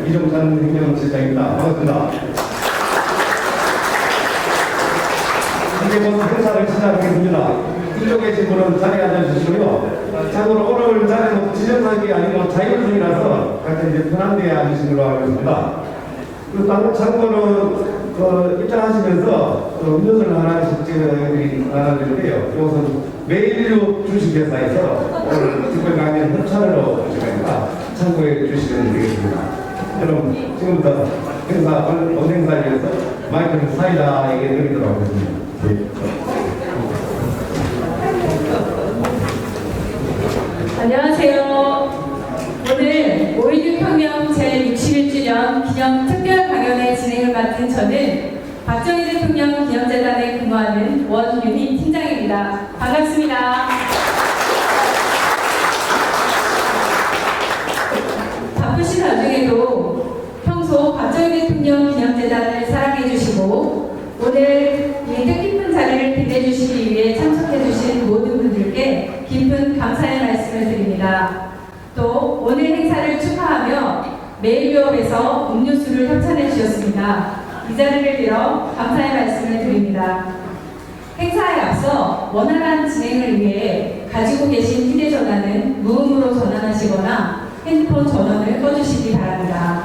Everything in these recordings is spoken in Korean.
이정찬 행정실장입니다. 반갑습니다. 이제부터 행사를 시작하겠습니다. 이쪽에 계신 분은 자리에 앉아주시고요. 참고로 오늘 자리는 지정하기 아니고 자율성이라서 각자 이제 편한 데에 앉으시는 걸로 알고 있습니다. 참고로 입장하시면서 음료수를 하나씩 나눠드리는데요. 이것은 메일로 주식회사에서 오늘 특별 강연 협찬으로 주시니까 참고해 주시면 되겠습니다. 여러분 지금부터 행사 본행사를 위해서 마이크를 사이다에게 드리도록 하겠습니다. 네. 안녕하세요. 오늘 5.16 혁명 제61주년 기념 특별 강연의 진행을 맡은 저는 박정희 대통령 기념재단에 근무하는 원윤희 팀장입니다. 반갑습니다. 바쁘신 와중에도 평소 박정희 대통령 기념재단을 사랑해주시고 오늘 이 뜻깊은 자리를 빛내주시기 위해 참석해주신 모든 분들께 깊은 감사의 말씀을 드립니다. 또 오늘 행사를 축하하며 메일유업에서 음료수를 협찬해 주셨습니다. 이 자리를 빌어 감사의 말씀을 드립니다. 행사에 앞서 원활한 진행을 위해 가지고 계신 휴대전화는 무음으로 전환하시거나 핸드폰 전원을 꺼주시기 바랍니다.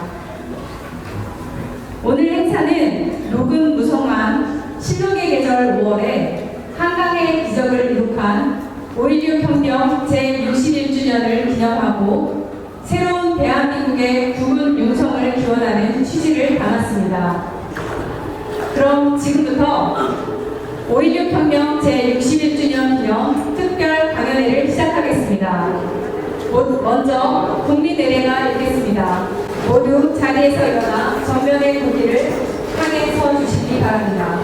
오늘 행사는 녹음 무성한 실록의 계절 5월에 한강의 기적을 이룩한 5.16 혁명 제61주년을 기념하고 새로운 대한민국의 국운 융성을 기원하는 취지를 담았습니다. 그럼 지금부터 5.16 혁명 제61주년 기념 특별 강연회를 시작하겠습니다. 먼저 국민의례가 읽겠습니다. 모두 자리에서 일어나 전면의 국기를 향해 서 주시기 바랍니다.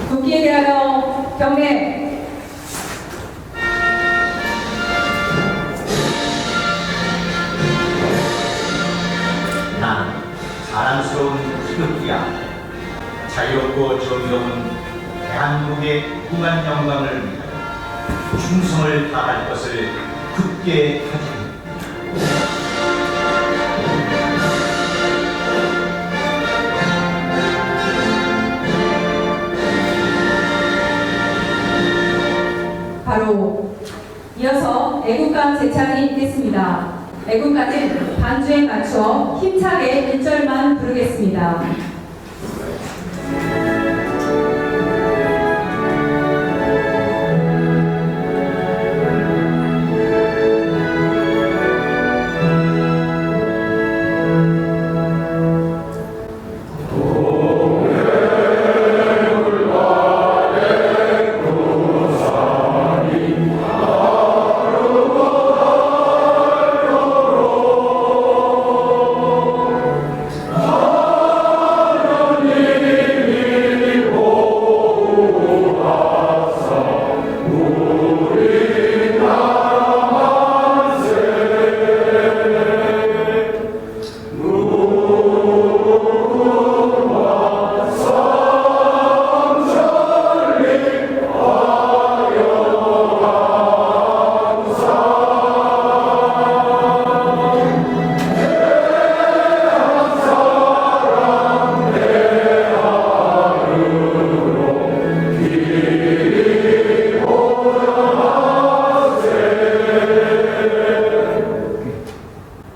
국기에 대하여 경례. 난 자랑스러운 태극기야. 자유롭고 정의로운 대한민국의 무궁한 영광을 위하여 충성을 다할 것을 굳게 다짐. 바로 이어서 애국가 제창이 있겠습니다. 애국가는 반주에 맞춰 힘차게 1절만 부르겠습니다.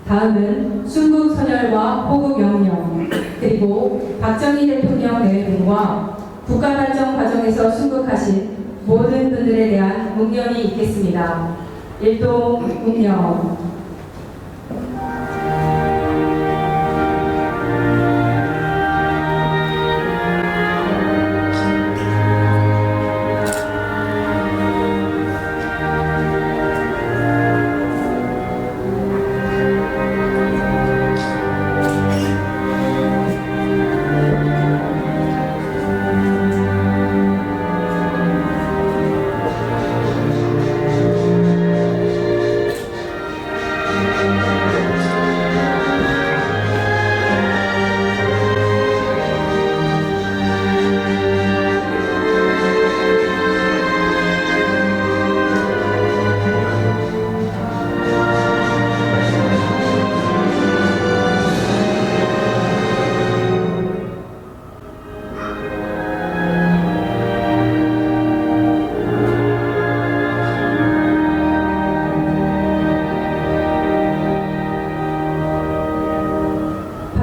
다음은 순국선열과 호국영령 그리고 박정희 대통령 내외분과 국가발전 과정에서 순국하신 모든 분들에 대한 묵념이 있겠습니다. 일동 묵념.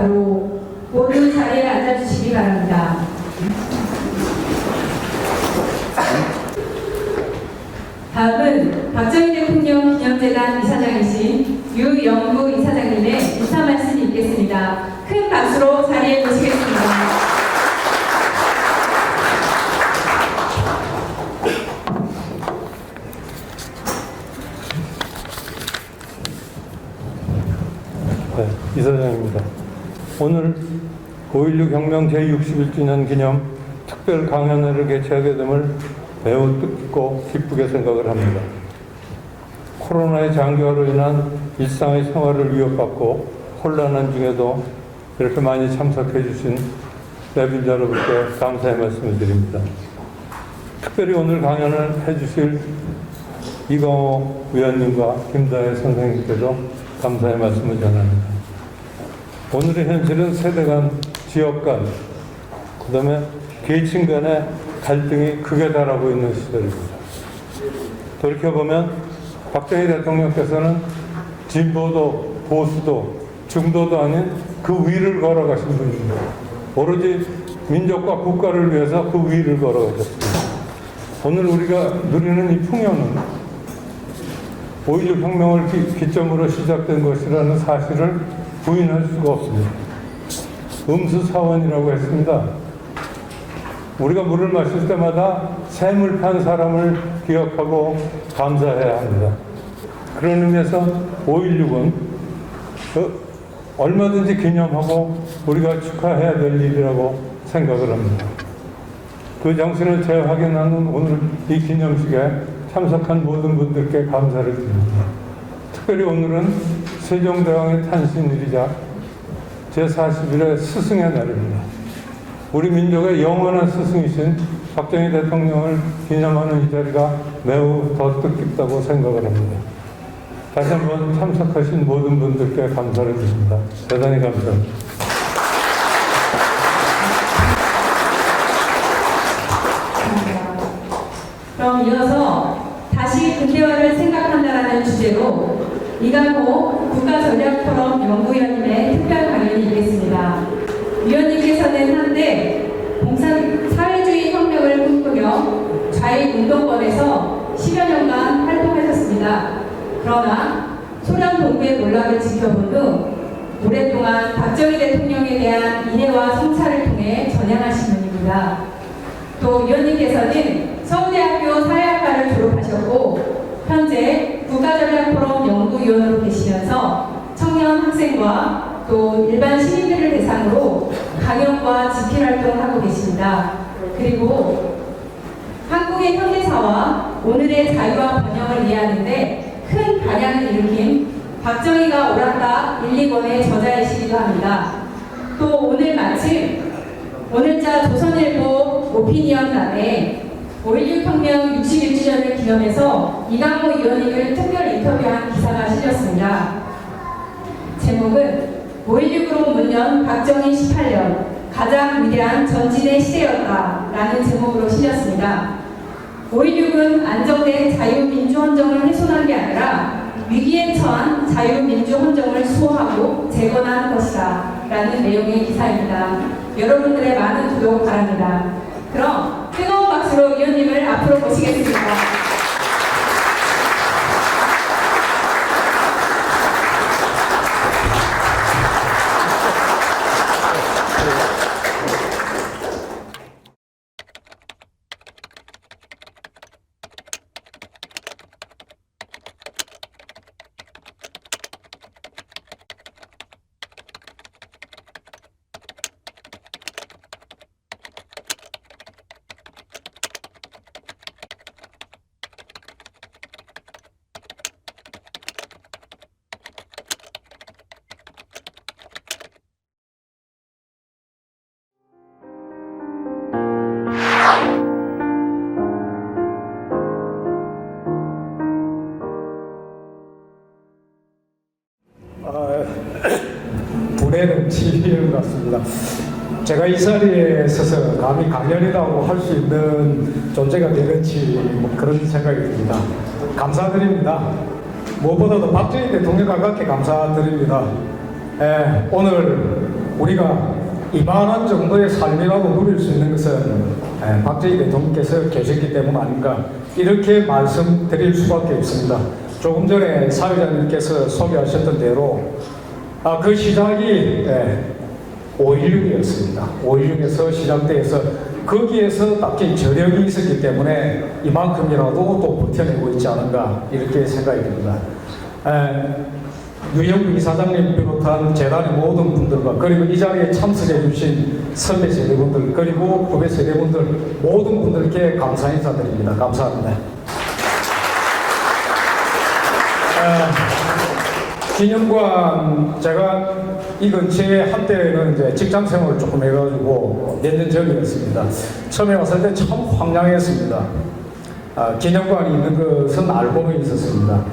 바로 모두 자리에 앉아주시기 바랍니다. 다음은 박정희 대통령 기념재단 이사장이신 유영구 이사장님의 인사 말씀이 있겠습니다. 큰 박수로 자리에 모시겠습니다. 네, 이사장입니다. 오늘 5.16 혁명 제61주년 기념 특별 강연회를 개최하게 됨을 매우 뜻깊고 기쁘게 생각을 합니다. 코로나의 장기화로 인한 일상의 생활을 위협받고 혼란한 중에도 이렇게 많이 참석해 주신 내빈자 여러분께 감사의 말씀을 드립니다. 특별히 오늘 강연을 해주실 이광호 위원님과 김다혜 선생님께도 감사의 말씀을 전합니다. 오늘의 현실은 세대 간, 지역 간, 그 다음에 계층 간의 갈등이 극에 달하고 있는 시절입니다. 돌이켜보면 박정희 대통령께서는 진보도 보수도 중도도 아닌 그 위를 걸어가신 분입니다. 오로지 민족과 국가를 위해서 그 위를 걸어가셨습니다. 오늘 우리가 누리는 이 풍요는 5.16 혁명을 기점으로 시작된 것이라는 사실을 부인할 수가 없습니다. 음수사원이라고 했습니다. 우리가 물을 마실 때마다 샘을 판 사람을 기억하고 감사해야 합니다. 그런 의미에서 5.16은 얼마든지 기념하고 우리가 축하해야 될 일이라고 생각을 합니다. 그 정신을 재확인하는 오늘 이 기념식에 참석한 모든 분들께 감사를 드립니다. 특별히 오늘은 세종대왕의 탄신일이자 제41회 스승의 날입니다. 우리 민족의 영원한 스승이신 박정희 대통령을 기념하는 이 자리가 매우 더 뜻깊다고 생각을 합니다. 다시 한번 참석하신 모든 분들께 감사를 드립니다. 대단히 감사합니다. 그럼 이어서 다시 근대화를 생각한다라는 주제로 이강호 국가전략포럼 연구위원님의 특별 강연이 있겠습니다. 위원님께서는 한때 사회주의 혁명을 꿈꾸며 좌익운동권에서 10여 년간 활동하셨습니다. 그러나 소련 동부의 몰락을 지켜본 후 오랫동안 박정희 대통령에 대한 인애와 성찰을 통해 전향하신 분입니다. 또 위원님께서는 서울대학교 사회학과를 졸업하셨고 현재 국가전략포럼 연구위원으로 계시면서 청년 학생과 또 일반 시민들을 대상으로 강연과 집필 활동을 하고 계십니다. 그리고 한국의 현대사와 오늘의 자유와 번영을 이해하는데 큰 반향을 일으킨 박정희가 옳았다 1, 2권의 저자이시기도 합니다. 또 오늘 마침 오늘자 조선일보 오피니언란에 5.16 혁명 61주년을 기념해서 이강호 위원님을 특별 인터뷰한 기사가 실렸습니다. 제목은 5.16으로 묻는 박정희 18년 가장 위대한 전진의 시대였다 라는 제목으로 실렸습니다. 5.16은 안정된 자유민주헌정을 훼손한 게 아니라 위기에 처한 자유민주헌정을 수호하고 재건한 것이다 라는 내용의 기사입니다. 여러분들의 많은 구독 바랍니다. 그럼 뜨거운 박수로 위원님을 앞으로 모시겠습니다. 불에 넘치는 것 같습니다. 제가 이 자리에 서서 감히 강연이라고 할 수 있는 존재가 되는지 그런 생각이 듭니다. 감사드립니다. 무엇보다도 박정희 대통령과 함께 감사드립니다. 오늘 우리가 이만한 정도의 삶이라도 누릴 수 있는 것은 박정희 대통령께서 계셨기 때문 아닌가 이렇게 말씀드릴 수밖에 없습니다. 조금 전에 사회자님께서 소개하셨던 대로 그 시작이 5.16이었습니다. 5.16에서 시작돼서 거기에서 딱히 저력이 있었기 때문에 이만큼이라도 또 버텨내고 있지 않은가 이렇게 생각이 듭니다. 유영구 이사장님 비롯한 재단의 모든 분들과 그리고 이 자리에 참석해 주신 선배 세대분들 그리고 후배 세대분들 모든 분들께 감사 인사드립니다. 감사합니다. 기념관 제가 이 근처에 한때는 이제 직장 생활을 조금 해가지고 몇 년 전이었습니다. 처음에 왔을 때 참 황량했습니다. 기념관이 있는 것은 알고는 있었습니다.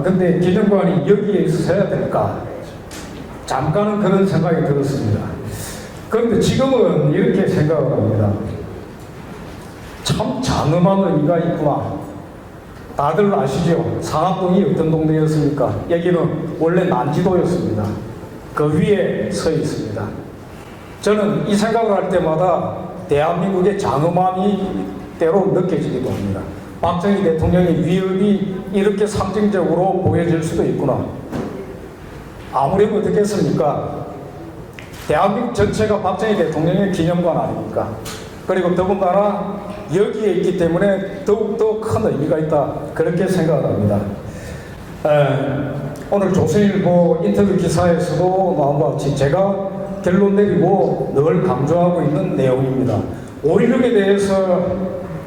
근데 기념관이 여기에 있어야 될까? 잠깐은 그런 생각이 들었습니다. 그런데 지금은 이렇게 생각을 합니다. 참 장엄한 의미가 있구나. 다들 아시죠? 상암동이 어떤 동네였습니까? 여기는 원래 난지도였습니다. 그 위에 서 있습니다. 저는 이 생각을 할 때마다 대한민국의 장엄함이 때로 느껴지기도 합니다. 박정희 대통령의 위협이 이렇게 상징적으로 보여질 수도 있구나. 아무래도 어떻겠습니까? 대한민국 전체가 박정희 대통령의 기념관 아닙니까? 그리고 더군다나 여기에 있기 때문에 더욱더 큰 의미가 있다. 그렇게 생각을 합니다. 오늘 조선일보 인터뷰 기사에서도 나온 것 같이 제가 결론 내리고 늘 강조하고 있는 내용입니다. 5.16에 대해서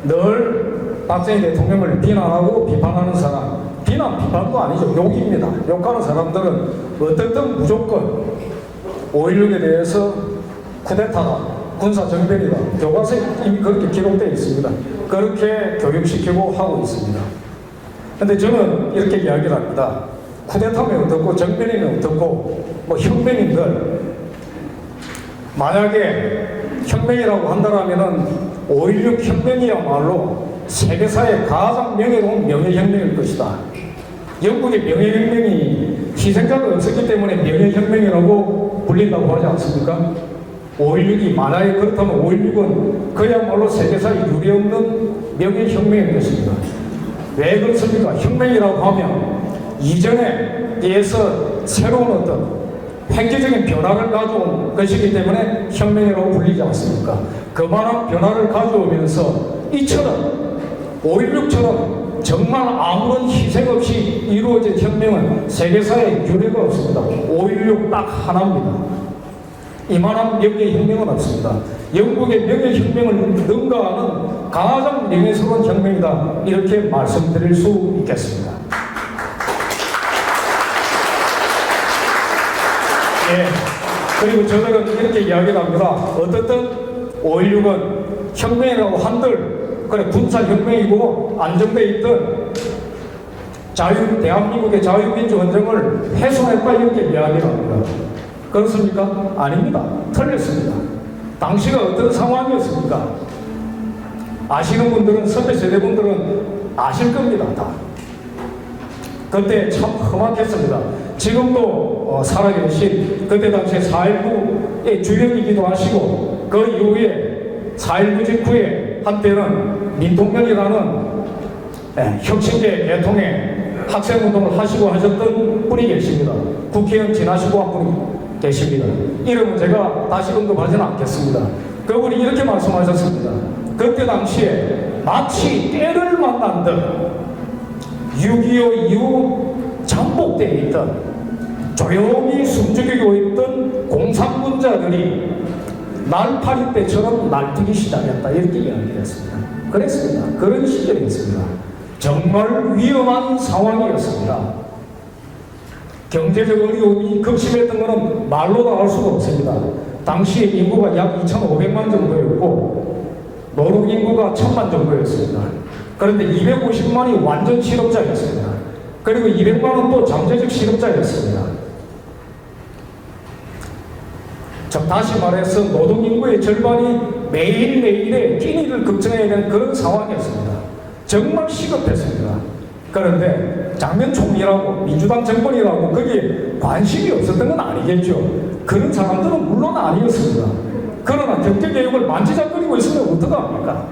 늘 박정희 대통령을 비난하고 비판하는 사람, 비판도 아니죠. 욕입니다. 욕하는 사람들은 어떻든 무조건 5.16에 대해서 쿠데타다, 군사정변이다. 교과서에 이미 그렇게 기록되어 있습니다. 그렇게 교육시키고 하고 있습니다. 근데 저는 이렇게 이야기를 합니다. 쿠데타면 어떻고 정변이면 어떻고 뭐 혁명인들 만약에 혁명이라고 한다면은 5.16 혁명이야말로 세계사의 가장 명예로운 명예혁명일 것이다. 영국의 명예혁명이 희생자가 없었기 때문에 명예혁명이라고 불린다고 하지 않습니까? 5.16이 만약에 그렇다면 5.16은 그야말로 세계사에 유례없는 명예혁명일 것입니다. 왜 그렇습니까? 혁명이라고 하면 이전에 비해서 새로운 어떤 획기적인 변화를 가져온 것이기 때문에 혁명이라고 불리지 않습니까? 그만한 변화를 가져오면서 이처럼 5.16처럼 정말 아무런 희생 없이 이루어진 혁명은 세계사에 유례가 없습니다. 5.16 딱 하나입니다. 이만한 명예혁명은 없습니다. 영국의 명예혁명을 능가하는 가장 명예스러운 혁명이다. 이렇게 말씀드릴 수 있겠습니다. 그리고 저들은 이렇게 이야기를 합니다. 어떻든 5.16은 혁명이라고 한들 그래 군사혁명이고 안정돼 있던 대한민국의 자유민주헌정을 훼손했다 이렇게 이야기를 합니다. 그렇습니까? 아닙니다. 틀렸습니다. 당시가 어떤 상황이었습니까? 아시는 분들은 선배 세대분들은 아실 겁니다. 다. 그때 참 험악했습니다. 지금도 살아계신 그때 당시에 4.19의 주역이기도 하시고 그 이후에 4.19 직후에 한때는 민통연이라는 혁신계 대통의 학생운동을 하시고 하셨던 분이 계십니다. 국회의원 지나시고 한 분이 계십니다. 이름은 제가 다시 언급하지는 않겠습니다. 그분이 이렇게 말씀하셨습니다. 그때 당시에 마치 때를 만난 듯 6.25 이후 잠복되어 있던 조용히 숨죽이고 있던 공산군자들이 날파리 때처럼 날뛰기 시작했다 이렇게 이야기했습니다. 그랬습니다. 그런 시절이었습니다. 정말 위험한 상황이었습니다. 경제적 어려움이 극심했던 것은 말로도 알 수가 없습니다. 당시에 인구가 약 2,500만 정도였고 노동 인구가 1,000만 정도였습니다. 그런데 250만이 완전 실업자였습니다. 그리고 200만은 또 잠재적 실업자였습니다. 다시 말해서 노동인구의 절반이 매일매일의 끼니를 걱정해야 되는 그런 상황이었습니다. 정말 시급했습니다. 그런데 장면 총리라고 민주당 정권이라고 거기에 관심이 없었던 건 아니겠죠. 그런 사람들은 물론 아니었습니다. 그러나 경제개혁을 만지작거리고 있으면 어떡합니까?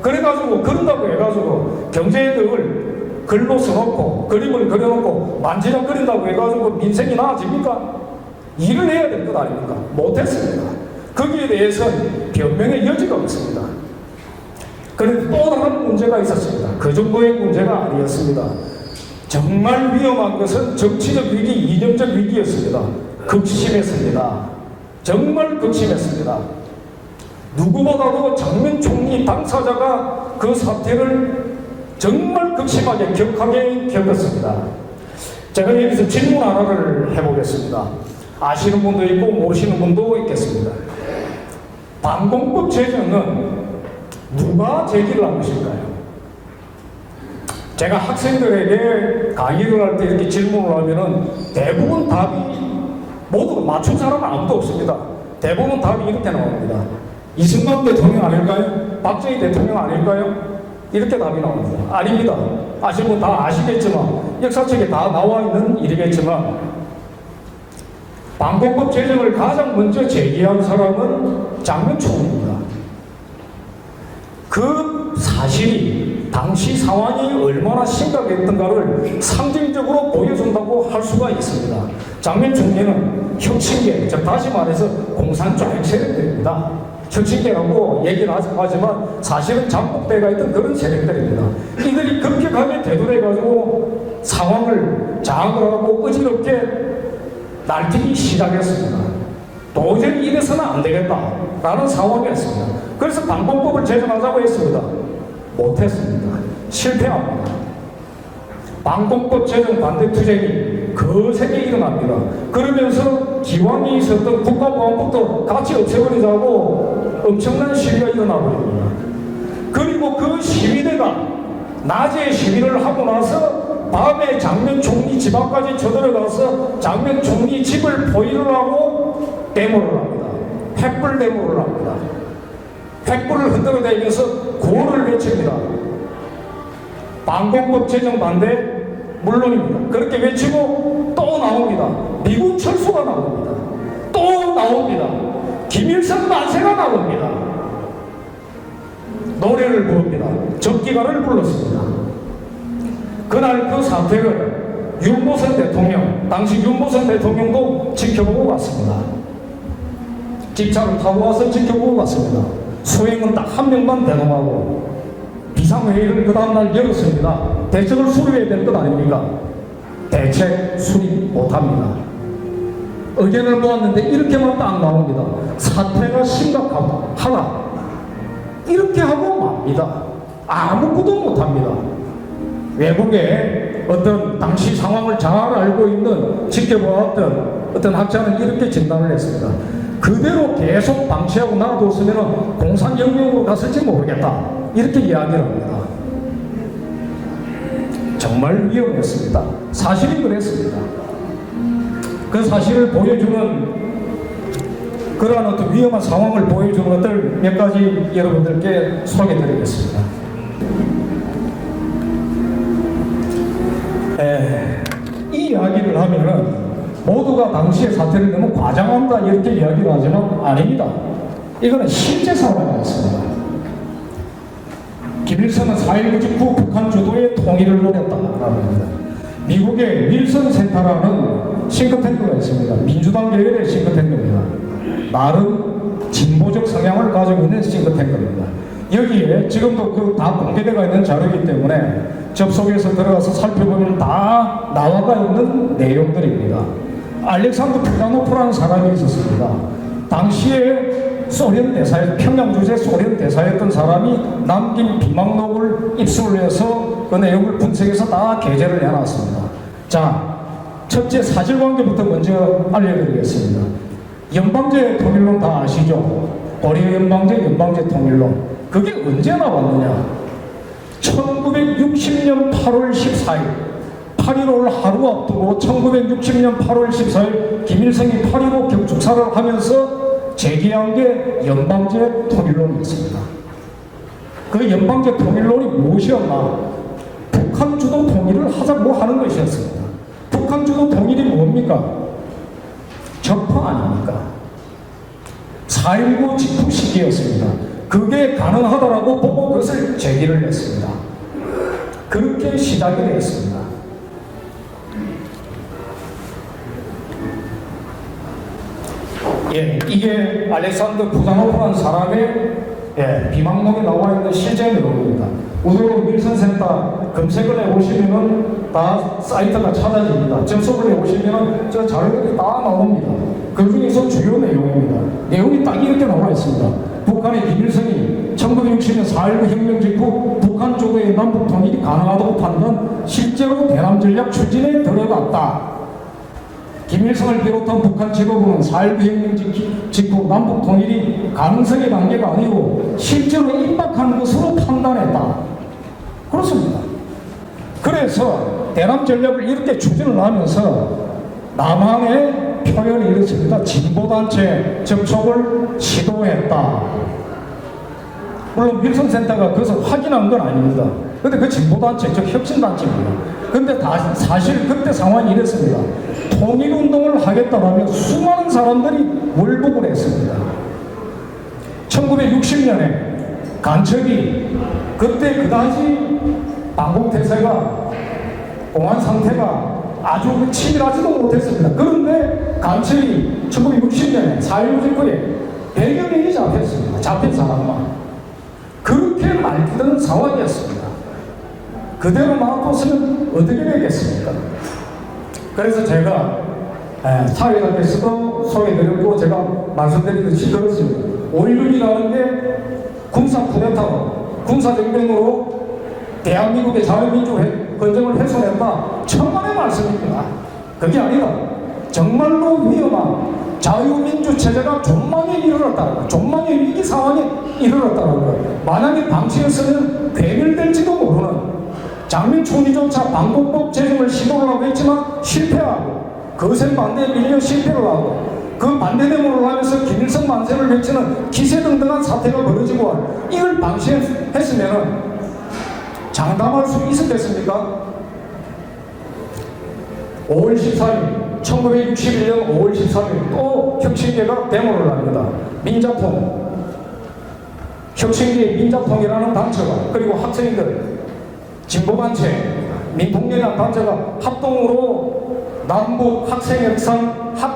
그래가지고 그런다고 해가지고 경제개혁을 글로 써놓고 그림을 그려놓고 만지작거린다고 해가지고 민생이 나아집니까? 일을 해야 될 것 아닙니까? 못했습니다. 거기에 대해서는 변명의 여지가 없습니다. 그런데 또 다른 문제가 있었습니다. 그 정도의 문제가 아니었습니다. 정말 위험한 것은 정치적 위기, 이념적 위기였습니다. 극심했습니다. 정말 극심했습니다. 누구보다도 장면 총리 당사자가 그 사태를 정말 극심하게 격하게 겪었습니다. 제가 여기서 질문 하나를 해보겠습니다. 아시는 분도 있고 모르시는 분도 있겠습니다. 방공법 제정은 누가 제기를 한 것일까요? 제가 학생들에게 강의를 할 때 이렇게 질문을 하면은 대부분 답이 모두 맞춘 사람은 아무도 없습니다. 대부분 답이 이렇게 나옵니다. 이승만 대통령 아닐까요? 박정희 대통령 아닐까요? 이렇게 답이 나옵니다. 아닙니다. 아시는 분 다 아시겠지만 역사책에 다 나와 있는 일이겠지만 방공법 제정을 가장 먼저 제기한 사람은 장면 총리입니다. 그 사실이 당시 상황이 얼마나 심각했던가를 상징적으로 보여준다고 할 수가 있습니다. 장면 총리는 혁신계, 즉 다시 말해서 공산주의 세력들입니다. 혁신계라고 얘기를 하지만 사실은 잠복대가 있던 그런 세력들입니다. 이들이 급격하게 대두해가지고 상황을 장악을 하고 어지럽게 날뛰기 시작했습니다. 도저히 이래서는 안 되겠다라는 상황이었습니다. 그래서 방공법을 제정하자고 했습니다. 못했습니다. 실패합니다. 방공법 제정 반대 투쟁이 거세게 일어납니다. 그러면서 기왕이 있었던 국가보안법도 같이 없애버리자고 엄청난 시위가 일어나버립니다. 그리고 그 시위대가 낮에 시위를 하고 나서 밤에 장면 총리 집 앞까지 쳐들어가서 장면 총리 집을 포위를 하고 데모를 합니다. 횃불 데모를 합니다. 횃불을 흔들어대면서 구호를 외칩니다. 방공법 제정 반대 물론입니다. 그렇게 외치고 또 나옵니다. 미군 철수가 나옵니다. 또 나옵니다. 김일성 만세가 나옵니다. 노래를 부릅니다. 적기가를 불렀습니다. 그날 그 사태를 윤보선 대통령, 당시 윤보선 대통령도 지켜보고 갔습니다. 집차를 타고 와서 지켜보고 갔습니다. 수행은 딱 한 명만 대동하고 비상회의를 그 다음날 열었습니다. 대책을 수립해야 될 것 아닙니까? 대책 수립 못합니다. 의견을 모았는데 이렇게만 딱 나옵니다. 사태가 심각하다. 이렇게 하고 맙니다. 아무것도 못합니다. 외국에 어떤 당시 상황을 잘 알고 있는 지켜보았던 어떤 학자는 이렇게 진단을 했습니다. 그대로 계속 방치하고 놔뒀으면 공산혁명으로 갔을지 모르겠다. 이렇게 이야기를 합니다. 정말 위험했습니다. 사실이 그랬습니다. 그 사실을 보여주는 그러한 어떤 위험한 상황을 보여주는 것들 몇 가지 여러분들께 소개해드리겠습니다. 이 이야기를 하면은 모두가 당시의 사태를 너무 과장한다 이렇게 이야기를 하지만 아닙니다. 이거는 실제 상황이었습니다. 김일성은 4.19 직후 북한 주도의 통일을 노렸다고 합니다. 미국의 윌슨 센터라는 싱크탱크가 있습니다. 민주당 계열의 싱크탱크입니다. 나름 진보적 성향을 가지고 있는 싱크탱크입니다. 여기에 지금도 그 다 공개되어 있는 자료이기 때문에 접속해서 들어가서 살펴보면 다 나와가 있는 내용들입니다. 알렉산더 플라노프라는 사람이 있었습니다. 당시에 소련 대사였던 평양 주재 소련 대사였던 사람이 남긴 비망록을 입수를 해서 그 내용을 분석해서 다 게재를 해놨습니다. 자, 첫째 사실관계부터 먼저 알려드리겠습니다. 연방제 통일론 다 아시죠? 고려 연방제 통일론. 그게 언제 나왔느냐? 1960년 8월 14일 8.15를 하루 앞두고 1960년 8월 14일 김일성이 8.15 격축사를 하면서 제기한 게 연방제 통일론이었습니다. 그 연방제 통일론이 무엇이었나? 북한 주도 주도 통일을 하자고 하는 것이었습니다. 북한 주도 통일이 뭡니까? 적폐 아닙니까? 4.19 직후 시기였습니다. 그게 가능하다라고 보고 그것을 제기를 했습니다. 그렇게 시작이 되었습니다. 예, 이게 알렉산더 부자노프라는 사람의 비망록에 나와 있는 실제 내용입니다. 우드로 윌슨 센터 검색을 해보시면은 다 사이트가 찾아집니다. 접속을 해보시면은 저 자료들이 다 나옵니다. 그 중에서 주요 내용입니다. 내용이 딱 이렇게 나와 있습니다. 북한의 김일성이 1960년 4.19 혁명 직후 북한 쪽의 남북 통일이 가능하다고 판단, 실제로 대남 전략 추진에 들어갔다. 김일성을 비롯한 북한 지도부는 4.19 혁명 직후 남북 통일이 가능성의 단계가 아니고 실제로 임박한 것으로 판단했다. 그렇습니다. 그래서 대남 전략을 이렇게 추진을 하면서 남한의 표현이 이렇습니다. 진보단체 접촉을 시도했다. 물론 윌슨 센터가 그것을 확인한 건 아닙니다. 근데 그 진보단체, 즉 혁신단체입니다. 근데 사실 그때 상황이 이랬습니다. 통일운동을 하겠다라며 수많은 사람들이 월북을 했습니다. 1960년에 간첩이 그때 그 당시 방공태세가 공안 상태가 아주 치밀하지도 못했습니다. 그런데 간첩이 1960년에 4.19 직후에 100여 명이 잡혔습니다. 잡힌 사람만. 그렇게 말리던 상황이었습니다. 그대로 놔뒀으면 어떻게 되겠습니까? 그래서 제가 사회자께서도 소개드렸고 제가 말씀드리듯이 그렇습니다. 5.16이라는 게 군사 쿠데타로, 군사정변으로 대한민국의 자유민주 헌정을 훼손했다. 천만의 말씀입니다. 그게 아니라 정말로 위험한 자유민주 체제가 존망에 이르렀다는 것, 존망의 위기 상황에 이르렀다는 것. 만약에 방치했으면 괴멸될지도 모르는 장민총리조차 방공법 제정을 시도를 하고 했지만 실패하고 거센 반대에 밀려 실패를 하고 그 반대 데모를 하면서 김일성 만세를 외치는 기세등등한 사태가 벌어지고 이걸 방치했으면 장담할 수 있었겠습니까? 5월 13일 1961년 5월 13일 또 혁신계가 데모를 합니다. 민자통, 혁신계의 민자통이라는 단체가 그리고 학생들, 진보단체, 민통연이라는 단체가 합동으로 남북 학생회담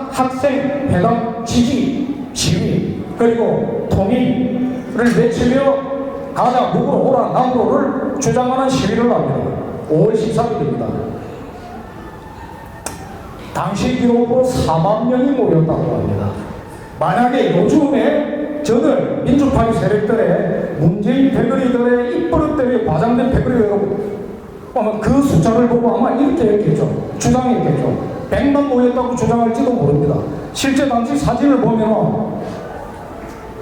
지지 시위 그리고 통일을 외치며 가자 북으로 오라 남으로를 주장하는 시위를 합니다. 5월 13일입니다. 당시 기록으로 4만 명이 모였다고 합니다. 만약에 요즘에 저들 민주파의 세력들의 문재인 패거리들의 입버릇들이 과장된 패거리들로 아마 그 숫자를 보고 아마 이렇게 했겠죠. 주장했겠죠. 100만 모였다고 주장할지도 모릅니다. 실제 당시 사진을 보면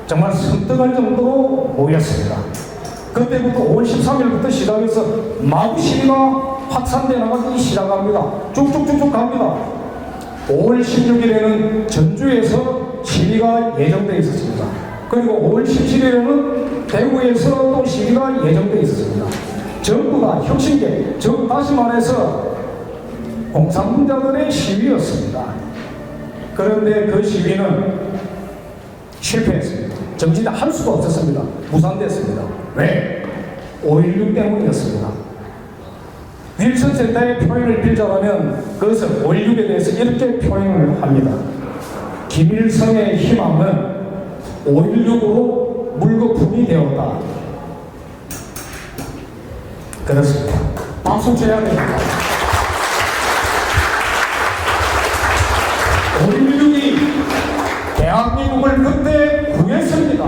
정말 섬뜩할 정도로 모였습니다. 그때부터 5월 13일부터 시작해서 마구 시위가 확산돼 나가기 시작합니다. 쭉쭉쭉쭉 갑니다. 5월 16일에는 전주에서 시위가 예정되어 있었습니다. 그리고 5월 17일에는 대구에서 또 시위가 예정되어 있었습니다. 전부 다 혁신계, 즉 다시 말해서 공산군자들의 시위였습니다. 그런데 그 시위는 실패했습니다. 정치할 수가 없었습니다. 무산됐습니다. 왜? 5.16 때문이었습니다. 윌슨 센터의 표현을 빌자라면 그것은 5.16에 대해서 이렇게 표현을 합니다. 김일성의 희망은 5.16으로 물거품이 되었다. 그렇습니다. 박수 쳐야 됩니다. 5.16이 대한민국을 그때 구했습니다.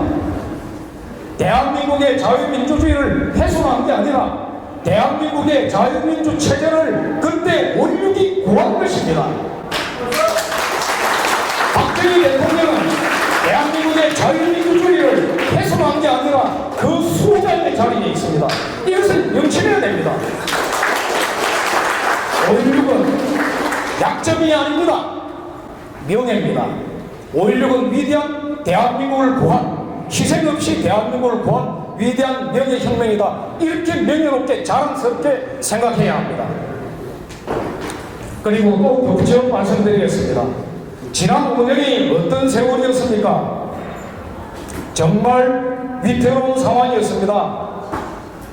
대한민국의 자유민주주의를 훼손한 게 아니라 대한민국의 자유민주 체제를 그때 5.16이 구한 것입니다. 박정희 대통령은 대한민국의 자유민주주의를 훼손한 게 아니라 그 수호자의 자리에 있습니다. 이것을 명심해야 됩니다. 5.16은 약점이 아닙니다. 명예입니다. 5.16은 위대한 대한민국을 구한, 희생 없이 대한민국을 구한 위대한 명예혁명이다. 이렇게 명예롭게 자랑스럽게 생각해야 합니다. 그리고 또 덧붙여 말씀드리겠습니다. 지난 5년이 어떤 세월이었습니까? 정말 위태로운 상황이었습니다.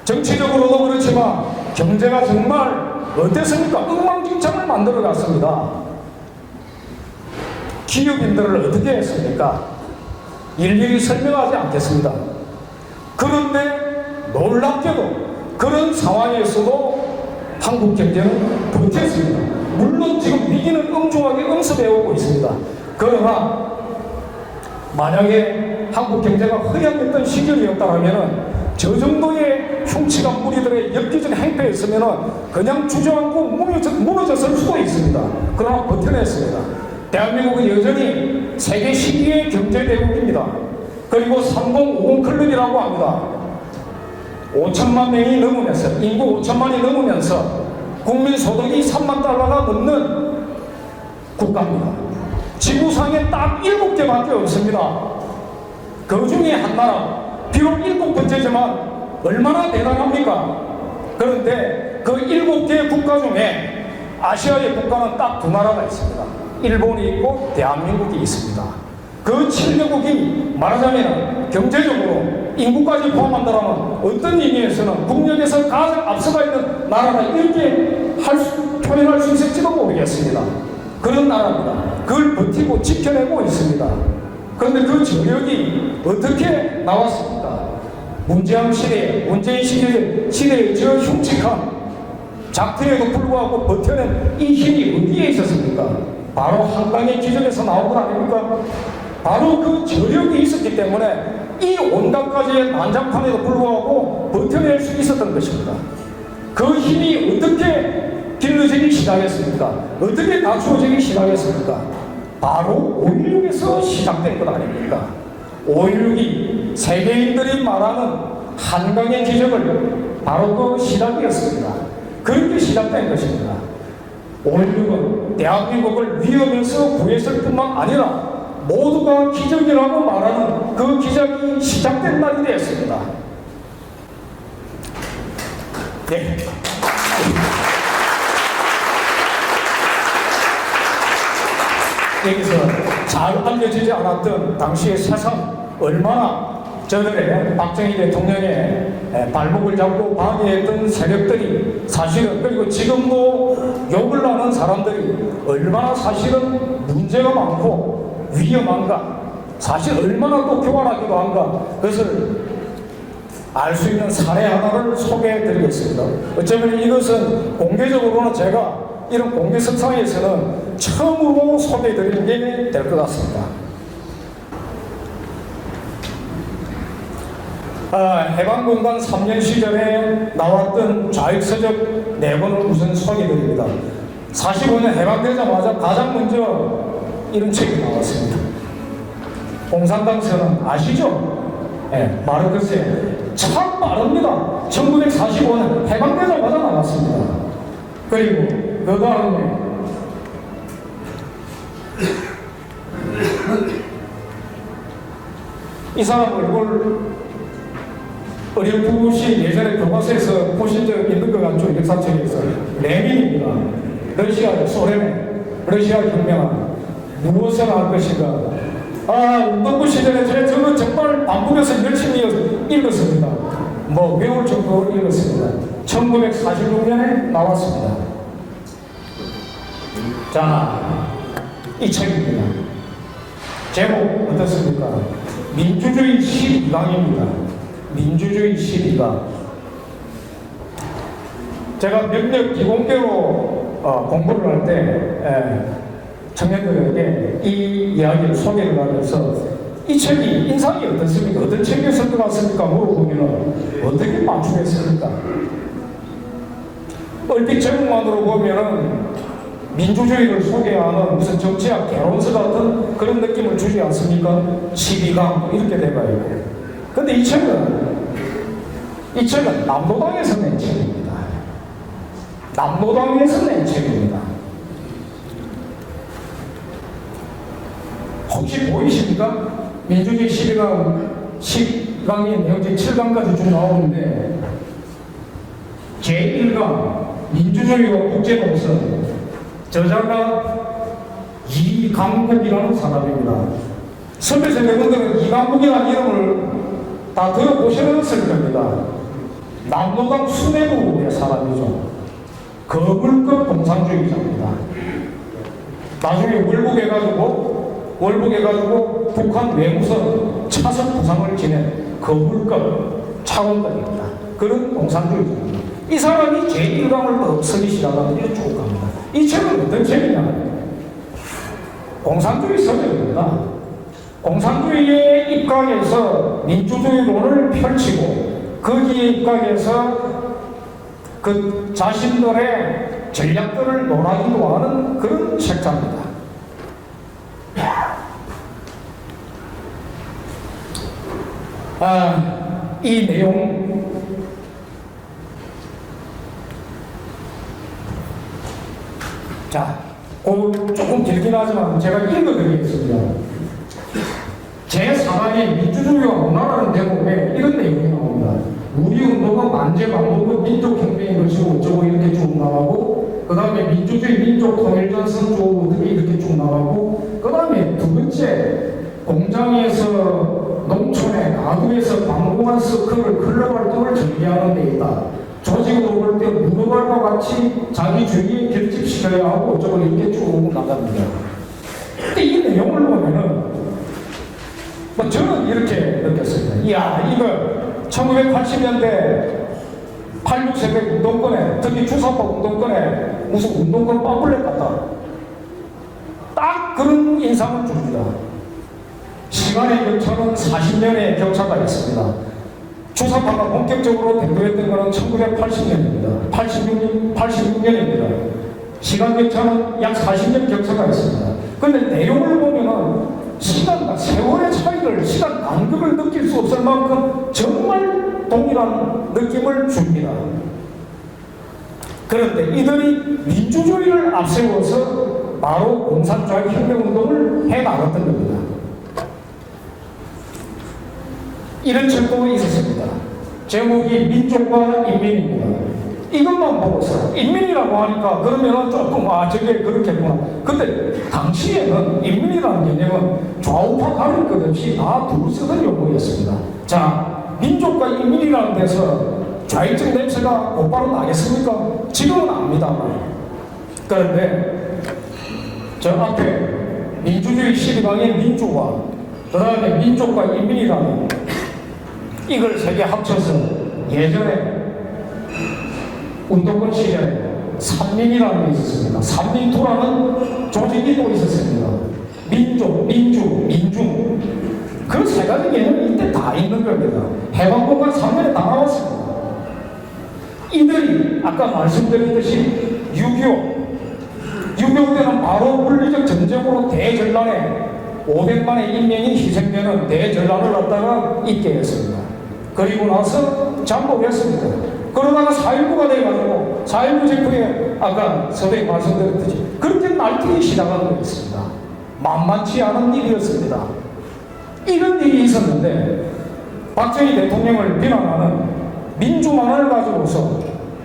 정치적으로도 그렇지만 경제가 정말 어땠습니까? 엉망진창을 만들어갔습니다. 기업인들을 어떻게 했습니까? 일일이 설명하지 않겠습니다. 그런데 놀랍게도 그런 상황에서도 한국 경제는 버텼습니다. 물론 지금 위기는 엄중하게 엄습해 오고 있습니다. 그러나 만약에 한국 경제가 허약했던 시절이었다면 저 정도의 흉측한 무리들의 엽기적 행패였으면 그냥 주저앉고 무너졌을 수도 있습니다. 그러나 버텨냈습니다. 대한민국은 여전히 세계 12위의 경제대국입니다. 그리고 3050 클럽이라고 합니다. 5천만 명이 넘으면서, 인구 5천만이 넘으면서 국민 소득이 3만 달러가 넘는 국가입니다. 지구상에 딱 7개밖에 없습니다. 그 중에 한 나라, 비록 7번째지만 얼마나 대단합니까? 그런데 그 7개 국가 중에 아시아의 국가는 딱 2나라가 있습니다. 일본이 있고 대한민국이 있습니다. 그 7개국이 말하자면 경제적으로 인구까지 포함한다면 어떤 의미에서는 국력에서 가장 앞서가 있는 나라가 이렇게 표현할 수 있을지도 모르겠습니다. 그런 나라입니다. 그걸 버티고 지켜내고 있습니다. 그런데 그 저력이 어떻게 나왔습니까? 문재인 시대의 저 흉측한 작태에도 불구하고 버텨낸 이 힘이 어디에 있었습니까? 바로 한강의 기적에서 나온 것 아닙니까? 바로 그 저력이 있었기 때문에 이 온갖가지의 난장판에도 불구하고 버텨낼 수 있었던 것입니다. 그 힘이 어떻게 길러지기 시작했습니까? 어떻게 갖추어지기 시작했습니까? 바로 5.16에서 시작된 것 아닙니까? 5.16이 세계인들이 말하는 한강의 기적을 바로 그 시작이었습니다. 그렇게 시작된 것입니다. 5.16은 대한민국을 위협에서 구했을 뿐만 아니라 모두가 기적이라고 말하는 그 기적이 시작된 날이 되었습니다. 네. 여기서 잘 알려지지 않았던 당시의 세상, 얼마나 저들의 박정희 대통령의 발목을 잡고 방해했던 세력들이 사실은, 그리고 지금도 욕을 하는 사람들이 얼마나 사실은 문제가 많고 위험한가, 사실 얼마나 또 교활하기도 한가, 그것을 알 수 있는 사례 하나를 소개해 드리겠습니다. 어쩌면 이것은 공개적으로는 제가 이런 공개석상에서는 처음으로 소개해 드리는 게 될 것 같습니다. 해방공단 3년 시절에 나왔던 좌익서적 4권을 우선 소개해 드립니다. 45년 해방되자마자 가장 먼저 이런 책이 나왔습니다. 공산당 선언 아시죠? 네, 마르크스의 참 빠릅니다. 1945년 해방되자마자 나왔습니다. 그리고 그 다음에 이 사람 얼굴 어렴풋이 예전에 교과서에서 보신 적 있는 것 같죠? 역사책에서. 레닌입니다. 러시아, 소련의 러시아 혁명은 무엇을 할 것인가? 운동부 시절에 저거 정말 반복해서 열심히 읽었습니다. 뭐 외울 정도로 읽었습니다. 1946년에 나왔습니다. 자, 이 책입니다. 제목 어떻습니까? 민주주의 12강입니다. 민주주의 12강. 제가 몇몇 기공개로 공부를 할 때 청년들에게 이 이야기를 소개를 하면서 이 책이 인상이 어떻습니까? 어떤 책이었을 것 같습니까? 물어보면 어떻게 맞추겠습니까? 얼핏 제목만으로 보면 민주주의를 소개하는 무슨 정치학 개론서 같은 그런 느낌을 주지 않습니까? 12강 이렇게 돼가 있고. 근데 이 책은 남로당에서 낸 책입니다. 남로당에서 낸 책입니다. 혹시 보이십니까? 민주주의 12강 10강의 내용제 7강까지 쭉 나오는데 제1강 민주주의와 국제동선 저자가 이강국이라는 사람입니다. 선배생 여러분들은 이강국이라는 이름을 다 들어보셨을 겁니다. 남로당 수뇌부의 사람이죠. 거물급 공산주의자입니다. 나중에 월북해가지고 북한 외무선 차선 부상을 지낸 거물급 차원들입니다. 그런 공산주의자입니다. 이 사람이 제1강을 쓰기 시작하면 이렇게 쭉 갑니다. 이 책은 어떤 책이냐? 공산주의 서적입니다. 공산주의에 입각해서 민주주의론을 펼치고 거기에 입각해서 그 자신들의 전략들을 논하기도 하는 그런 책자입니다. 이 내용 자, 조금 길긴 하지만 제가 읽어드리겠습니다. 제4강의 민주주의와 문화라는 대목에 이런 내용이 나옵니다. 우리 운동은 만재방법은 민족혁명인 것이고 어쩌고 이렇게 쭉 나가고 그 다음에 민주주의 민족통일전선 쪽 이렇게 쭉 나가고 그 다음에 두 번째 공장에서 농촌에 나두에서 방공한 서클을 클럽 활동을 전개하는 데 있다. 조직으로 볼 때 무도발과 같이 자기 주의에 결집시켜야 하고 어쩌고 이렇게 쭉 나갑니다. 근데 이 내용을 보면은 저는 이렇게 느꼈습니다. 이야, 이거 1980년대 86세대 운동권에, 특히 주사파 운동권에 무슨 운동권 팜플렛 같다. 딱 그런 인상을 줍니다. 시간의 격차는 40년의 격차가 있습니다. 주사파가 본격적으로 대두했던 것은 1980년입니다. 86년입니다. 시간 격차는 약 40년 격차가 있습니다. 그런데 내용을 보면은 시간과 세월의 차이를, 시간 간격을 느낄 수 없을 만큼 정말 동일한 느낌을 줍니다. 그런데 이들이 민주주의를 앞세워서 바로 공산주의 혁명운동을 해나갔던 겁니다. 이런 책도 있었습니다. 제목이 민족과 인민입니다. 이것만 보고서 인민이라고 하니까 그러면은 조금 저게 그렇겠구나. 근데 당시에는 인민이라는 개념은 좌우파 가릴 것 없이 다 두루 쓰던 용어였습니다. 자, 민족과 인민이라는 데서 좌익적 냄새가 곧바로 나겠습니까? 지금은 압니다만. 그런데 저 앞에 민주주의 12강의 민주화, 그 다음에 민족과 인민이라는 이걸 세 개 합쳐서 예전에 운동권 시절에 산민이라는 게 있었습니다. 산민투라는 조직이 또 있었습니다. 민족, 민주, 민중. 그 세 가지 개념이 이때 다 있는 겁니다. 해방권과 산민에 다 나왔습니다. 이들이 아까 말씀드렸듯이 6.25 때는 바로 물리적 전쟁으로 대전란에 500만의 인명이 희생되는 대전란을 갖다가 있게 했습니다. 그리고 나서 잠복했습니다. 그러다가 4.19가 돼가지고 4.19 제품에 아까 서대에 말씀드렸듯이 그렇게 날뛰기 시작한 게 있습니다. 만만치 않은 일이었습니다. 이런 일이 있었는데 박정희 대통령을 비난하는 민주만을 가지고서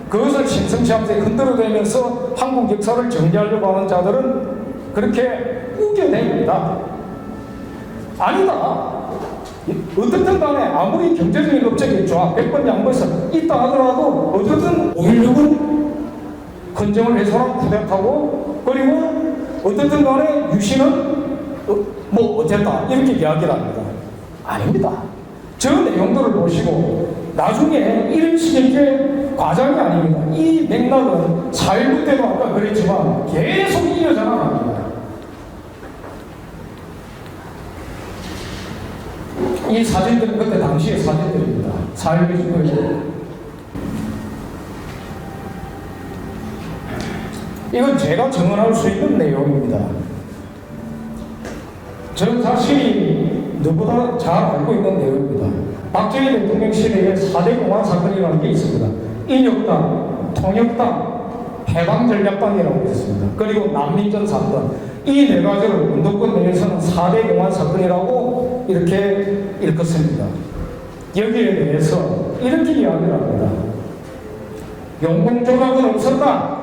그것을 심성시하면서 흔들어대면서 한국 역사를 정리하려고 하는 자들은 그렇게 우겨댑니다. 아니다. 어떻든 간에 아무리 경제적인 업적이 좋아 100번 양보해서 있다 하더라도 어쨌든 5.16은 헌정을 해서는 쿠데타고 그리고 어쨌든 간에 유신은 뭐 어쨌다 이렇게 이야기를 합니다. 아닙니다. 저 내용들을 보시고 나중에 이런 식의 과장이 아닙니다. 이 맥락은 4.19 때도 아까 그랬지만 계속 이어져 나갑니다. 이 사진들은 그때 당시의 사진들입니다. 4.19 집회에. 이건 제가 증언할 수 있는 내용입니다. 저는 사실이 누구보다 잘 알고 있는 내용입니다. 박정희 대통령 시대에 4대 공안 사건이라는 게 있습니다. 인혁당, 통역당, 해방전략당이라고 있습니다. 그리고 난민전 사건. 이 네 가지를 운동권 내에서는 4대 공안 사건이라고 이렇게 일컫습니다. 여기에 대해서 이렇게 이야기를 합니다. 용궁조각은 없었다.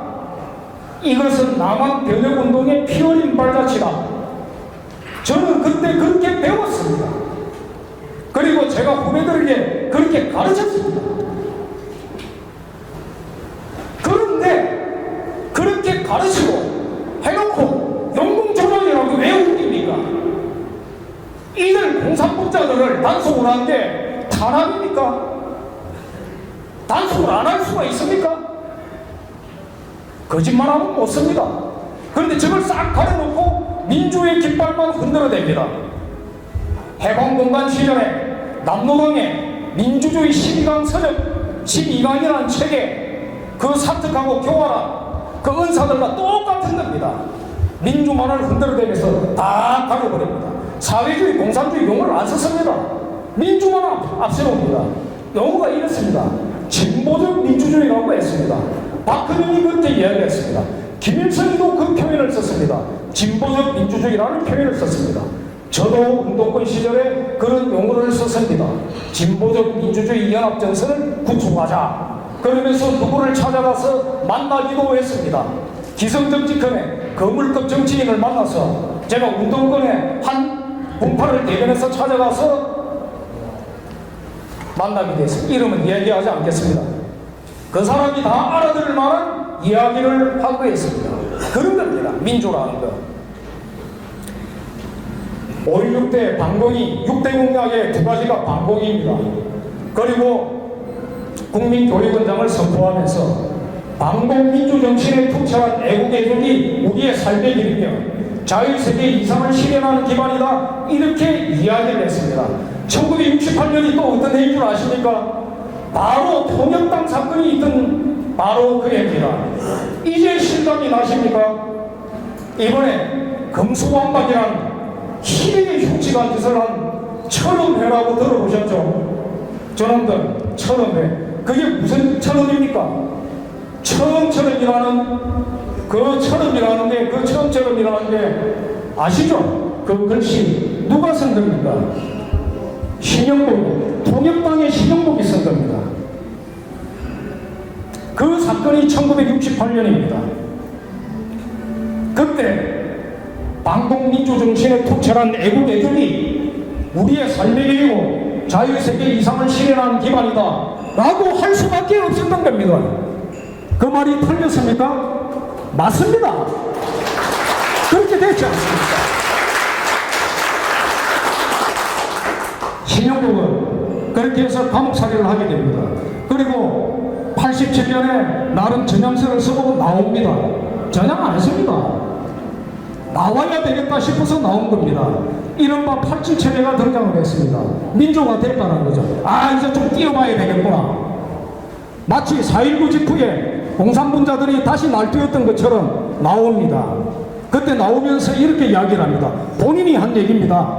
이것은 남한 변혁운동의 피 흘린 발자취다. 저는 그때 그렇게 배웠습니다. 그리고 제가 후배들에게 그렇게 가르쳤습니다. 그런데 그렇게 가르치고 해놓고 용궁조각이라고 왜 웃깁니까? 이들 공산국자들을 단속을 하는데 탄압입니까? 단속을 안 할 수가 있습니까? 거짓말하면 못 씁니다. 그런데 저걸 싹 가려놓고 민주의 깃발만 흔들어댑니다. 해방공간 시절에 남노동의 민주주의 12강 서적 12강이라는 책에 그 사특하고 교화라 그 은사들과 똑같은 겁니다. 민주만을 흔들어대면서 다 가려버립니다. 사회주의 공산주의 용어를 안 썼습니다. 민주만 앞세웁니다. 용어가 이렇습니다. 진보적 민주주의라고 했습니다. 박근혜이 그렇게 이야기했습니다. 김일성이도 그 표현을 썼습니다. 진보적 민주주의라는 표현을 썼습니다. 저도 운동권 시절에 그런 용어를 썼습니다. 진보적 민주주의 연합정선을 구축하자. 그러면서 누구를 찾아가서 만나기도 했습니다. 기성정치권의 거물급 정치인을 만나서 제가 운동권의 한 분파를 대변해서 찾아가서 만나게 됐습니다. 이름은 이야기하지 않겠습니다. 그 사람이 다 알아들을 만한 이야기를 하고 있습니다. 그런 겁니다. 민주라는 거. 5.16때 방공이 6대 공약의 두 가지가 방공입니다. 그리고 국민교육원장을 선포하면서 방공민주정신에 투철한 애국애족이 우리의 삶의 길이며 자유세계 이상을 실현하는 기반이다. 이렇게 이야기를 했습니다. 1968년이 또 어떤 해인 줄 아십니까? 바로 통역당 사건이 있던 바로 그 해입니다. 이제 실감이 나십니까? 이번에 금수왕박이란 희대의 흉측한 짓을 한 철음회라고 들어보셨죠? 저놈들 철음회. 그게 무슨 철음입니까? 처음처럼이라는 그 처럼이라는 게 그 처음처럼이라는 게 아시죠? 그 글씨 누가 쓴 겁니까? 신영복, 통역당의 신영복이 쓴 겁니다. 그 사건이 1968년입니다. 그때 방공민주정신에 투철한 애국애족이 우리의 삶의 길이고 자유세계 이상을 실현하는 기반이다 라고 할 수밖에 없었던 겁니다. 그 말이 틀렸습니까? 맞습니다. 그렇게 됐지 않습니까? 신영복은 그렇게 해서 감옥살이를 하게 됩니다. 그리고 87년에 나름 전향서를 쓰고 나옵니다. 전향 안 했습니다. 나와야 되겠다 싶어서 나온 겁니다. 이른바 87체제가 등장을 했습니다. 민주가 됐다는 거죠. 아, 이제 좀 뛰어봐야 되겠구나. 마치 4.19 직후에 공산분자들이 다시 날뛰었던 것처럼 나옵니다. 그때 나오면서 이렇게 이야기를 합니다. 본인이 한 얘기입니다.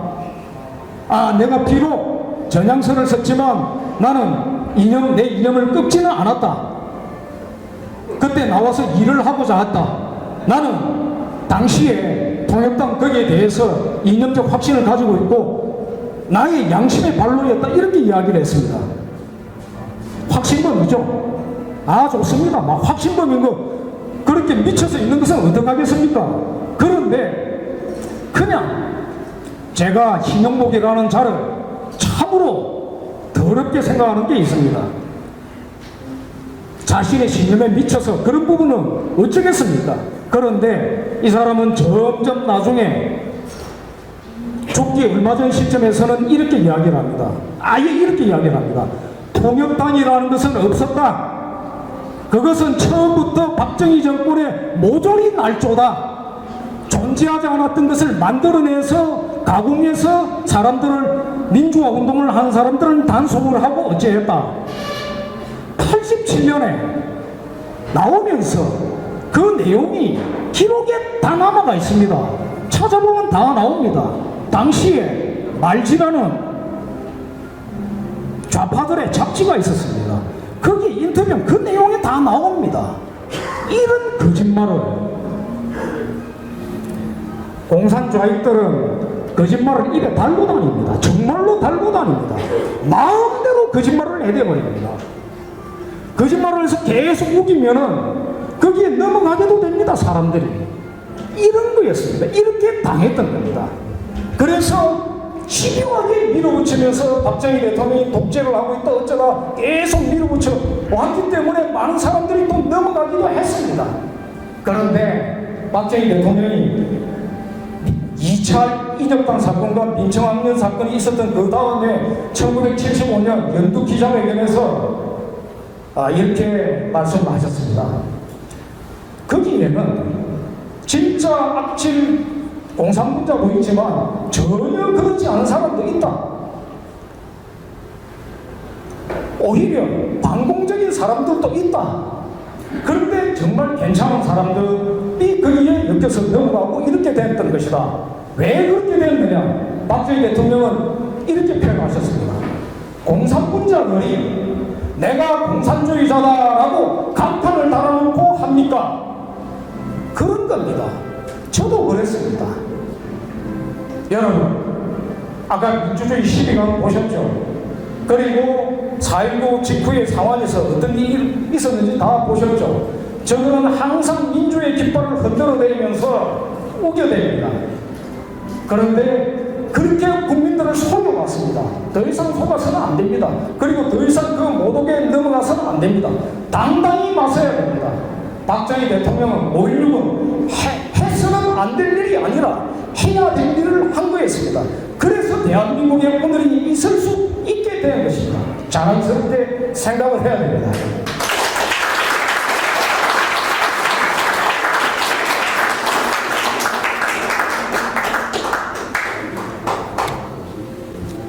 아, 내가 비록 전향서를 썼지만 나는 내 이념을 꺾지는 않았다. 그때 나와서 일을 하고자 했다. 나는 당시에 통역당 거기에 대해서 이념적 확신을 가지고 있고 나의 양심의 발로였다. 이렇게 이야기를 했습니다. 확신범이죠. 아, 좋습니다. 막 확신범인 거 그렇게 미쳐서 있는 것은 어떡하겠습니까? 그런데 그냥 제가 신영복이라는 자를 참으로 더럽게 생각하는 게 있습니다. 자신의 신념에 미쳐서 그런 부분은 어쩌겠습니까? 그런데 이 사람은 점점 나중에 죽기 얼마 전 시점에서는 이렇게 이야기를 합니다. 아예 이렇게 이야기를 합니다. 통역당이라는 것은 없었다. 그것은 처음부터 박정희 정권의 모조리 날조다. 존재하지 않았던 것을 만들어내서 가공해서 사람들을 민주화 운동을 하는 사람들은 단속을 하고 어찌했다. 87년에 나오면서 그 내용이 기록에 다 남아가 있습니다. 찾아보면 다 나옵니다. 당시에 말지라는 좌파들의 잡지가 있었습니다. 거기 인터뷰는 그 내용이 다 나옵니다. 이런 거짓말을 공산 좌익들은 거짓말을 입에 달고 다닙니다. 정말로 달고 다닙니다. 마음대로 거짓말을 해대버립니다. 거짓말을 해서 계속 우기면은 거기에 넘어가게도 됩니다, 사람들이. 이런 거였습니다. 이렇게 당했던 겁니다. 그래서 집요하게 밀어붙이면서 박정희 대통령이 독재를 하고 있다 어쩌다 계속 밀어붙여 왔기 때문에 많은 사람들이 또 넘어가기도 했습니다. 그런데 박정희 대통령이 2차 인혁당 사건과 민청학년 사건이 있었던 그 다음에 1975년 연두 기자회견에서 이렇게 말씀하셨습니다. 거기에는 진짜 악질 공산군자 보이지만 전혀 그렇지 않은 사람도 있다. 오히려 반공적인 사람들도 있다. 그런데 정말 괜찮은 사람들이 거기에 엮여서 넘어가고 이렇게 됐던 것이다. 왜 그렇게 됐느냐? 박정희 대통령은 이렇게 표현하셨습니다. 공산군자들이 내가 공산주의자다라고 간판을 달아놓고 합니까? 그런 겁니다. 저도 그랬습니다. 여러분, 아까 민주주의 시비강 보셨죠? 그리고 4.19 직후의 상황에서 어떤 일이 있었는지 다 보셨죠? 저들은 항상 민주의 깃발을 흔들어대면서 우겨댑니다. 그런데 그렇게 국민들을 속여왔습니다. 더 이상 속아서는 안 됩니다. 그리고 더 이상 그 모독에 넘어가서는 안 됩니다. 당당히 맞서야 됩니다. 박정희 대통령은 5.16은 해서는 안 될 일이 아니라 해야 될 일을 한 거였습니다. 그래서 대한민국에 오늘이 있을 수 있게 된 것입니다. 자랑스럽게 생각을 해야 됩니다.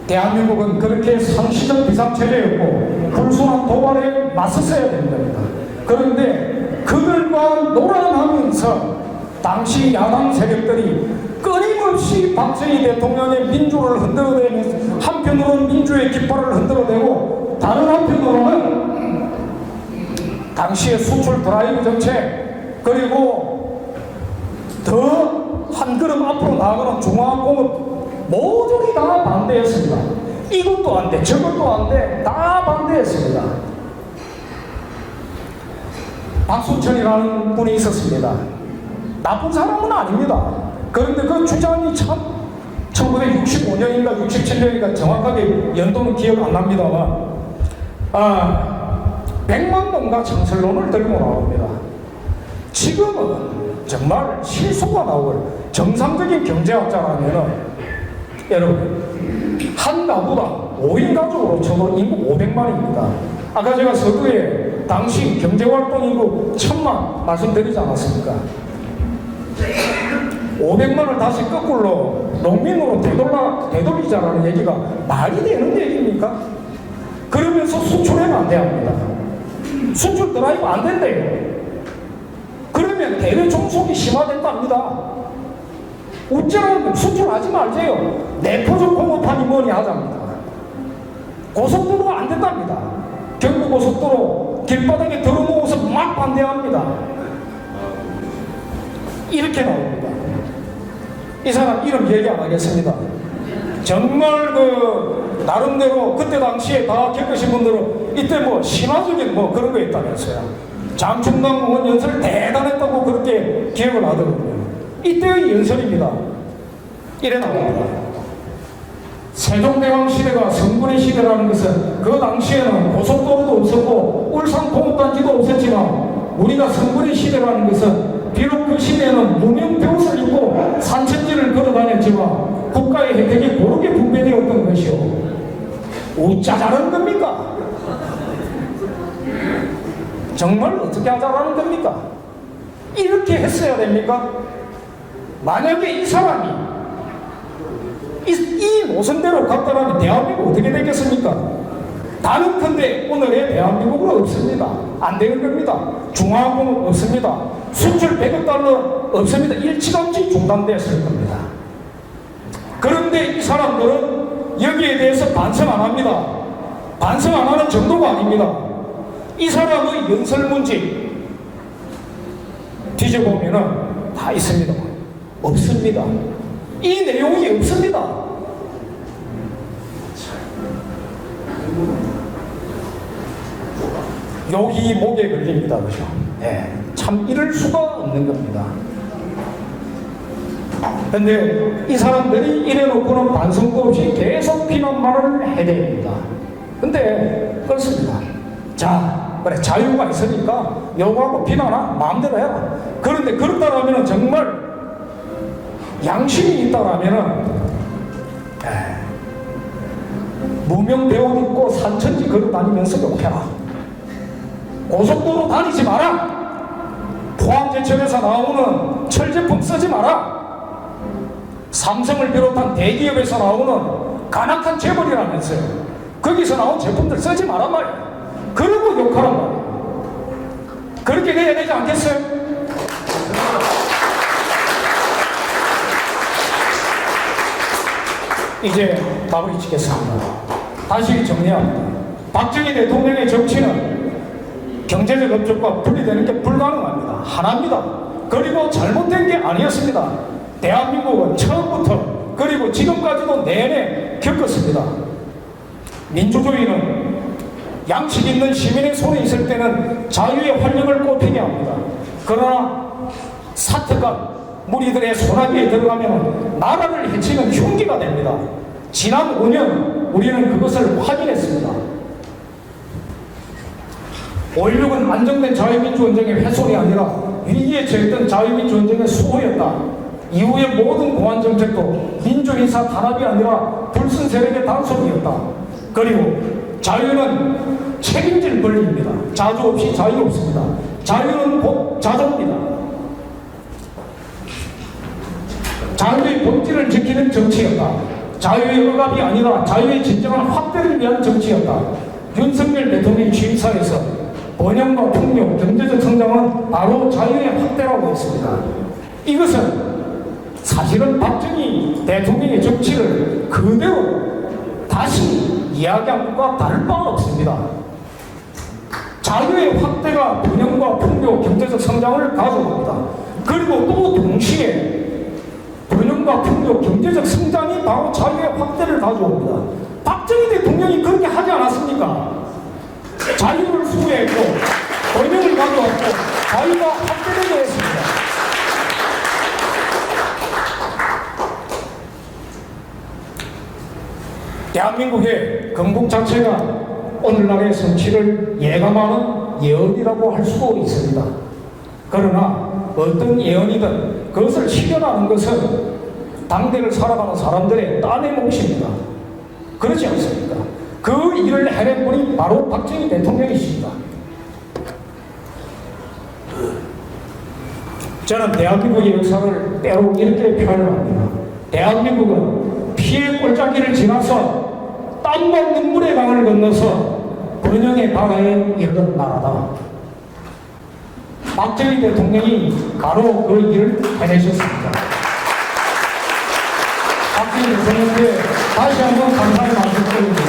대한민국은 그렇게 상시적 비상체제였고 불순한 도발에 맞섰어야 되는 겁니다. 그런데 그들과 노란하면서 당시 야당 세력들이 끊임없이 박정희 대통령의 민주를 흔들어대면서 한편으로는 민주의 깃발을 흔들어대고 다른 한편으로는 당시의 수출 드라이브 정책 그리고 더 한 걸음 앞으로 나아가는 중화공업 모두이 다 반대했습니다. 이것도 안 돼, 저것도 안 돼, 다 반대했습니다. 박순천이라는 분이 있었습니다. 나쁜 사람은 아닙니다. 그런데 그 주장이 참 1965년인가 67년인가 정확하게 연도는 기억 안 납니다만 100만 원가 창설론을 들고 나옵니다. 지금은 정말 실수가 나올 정상적인 경제학자라면 여러분 한 가구당 5인 가족으로 쳐도 인구 500만입니다. 아까 제가 서두에 당시 경제활동 인구 1000만 말씀드리지 않았습니까? 500만을 다시 거꾸로 농민으로 되돌리자라는 얘기가 말이 되는 얘기입니까? 그러면서 수출하면 안 됩니다. 수출 드라이브 안 된대요. 그러면 대외 종속이 심화된답니다. 어쩌라는 수출하지 말세요. 내포적 공업하니 뭐니 하자입니다. 고속도로 안 된답니다. 경부고속도로 길바닥에 들어놓아서 막 반대합니다. 이렇게 나옵니다. 이 사람 이름 얘기 안 하겠습니다. 정말 나름대로 그때 당시에 다 겪으신 분들은 이때 신화적인 그런 거 있다면서요. 장충당 의원 연설 대단했다고 그렇게 기억을 하더라고요. 이때의 연설입니다. 이래 나옵니다. 세종대왕 시대가 성군의 시대라는 것은 그 당시에는 고속도로도 없었고 울산공업단지도 없었지만 우리가 성군의 시대라는 것은 비록 그 시대에는 무명벼옷을 입고 산천지를 걸어다녔지만 국가의 혜택이 고르게 분배되었던 것이요. 어쩌자라는 겁니까? 정말 어떻게 하자라는 겁니까? 이렇게 했어야 됩니까? 만약에 이 사람이 이 노선대로 갔다라면 대한민국 어떻게 되겠습니까? 다른컨대 오늘의 대한민국은 없습니다. 안 되는 겁니다. 중화공업 없습니다. 수출 100억 달러 없습니다. 일찌감치 중단됐을 겁니다. 그런데 이 사람들은 여기에 대해서 반성 안 합니다. 반성 안 하는 정도가 아닙니다. 이 사람의 연설문지 뒤져보면 다 있습니다. 없습니다. 이 내용이 없습니다. 욕이 목에 걸립니다. 그죠? 예, 참 이럴 수가 없는 겁니다. 근데 이 사람들이 이래놓고는 반성도 없이 계속 비난만을 해댑니다. 근데 그렇습니다. 자, 그래, 자유가 있으니까 욕하고 비난하 마음대로 해라. 그런데 그렇다라면 정말 양심이 있다라면 무명 배옷 입고 산천지 걸어 다니면서 욕해라. 고속도로 다니지 마라. 포항제철에서 나오는 철제품 쓰지 마라. 삼성을 비롯한 대기업에서 나오는 간악한 재벌이라면서요. 거기서 나온 제품들 쓰지 마란 말이에요. 그러고 욕하란 말이에요. 그렇게 해야 되지 않겠어요? 이제 마무리 짓겠습니다. 다시 정리합니다. 박정희 대통령의 정치는 경제적 업적과 분리되는 게 불가능합니다. 하나입니다. 그리고 잘못된 게 아니었습니다. 대한민국은 처음부터 그리고 지금까지도 내내 겪었습니다. 민주주의는 양식 있는 시민의 손에 있을 때는 자유의 활력을 꽃피게 합니다. 그러나 사태가 무리들의 손아귀에 들어가면 나라를 해치는 흉기가 됩니다. 지난 5년 우리는 그것을 확인했습니다. 5.16은 안정된 자유민주운동의 훼손이 아니라 위기에 처했던 자유민주운동의 수호였다. 이후의 모든 공안정책도 민주인사 탄압이 아니라 불순 세력의 단속이었다. 그리고 자유는 책임질 권리입니다. 자주 없이 자유 없습니다. 자유는 곧 자조입니다. 자유의 본질을 지키는 정치였다. 자유의 억압이 아니라 자유의 진정한 확대를 위한 정치였다. 윤석열 대통령의 취임사에서 번영과 풍요, 경제적 성장은 바로 자유의 확대라고 했습니다. 이것은 사실은 박정희 대통령의 정치를 그대로 다시 이야기한 것과 다를 바가 없습니다. 자유의 확대가 번영과 풍요, 경제적 성장을 가져옵니다. 그리고 또 동시에 번영과 풍요, 경제적 성장이 바로 자유의 확대를 가져옵니다. 박정희 대통령이 그렇게 하지 않았습니까? 자유를 수호했고 번영을 가져왔고 자유가 확대되게 했습니다. 대한민국의 건국 자체가 오늘날의 성취를 예감하는 예언이라고 할 수도 있습니다. 그러나 어떤 예언이든 그것을 실현하는 것은 당대를 살아가는 사람들의 땀의 몫입니다. 그렇지 않습니까? 그 일을 해낸 분이 바로 박정희 대통령이십니다. 저는 대한민국의 역사를 때로 이렇게 표현합니다. 대한민국은 피의 골짜기를 지나서 땀과 눈물의 강을 건너서 번영의 바다에 이르는 나라다. 박정희 대통령이 바로 그 일을 해내셨습니다. 박정희 대통령께 다시 한번 감사의 말씀 드립니다.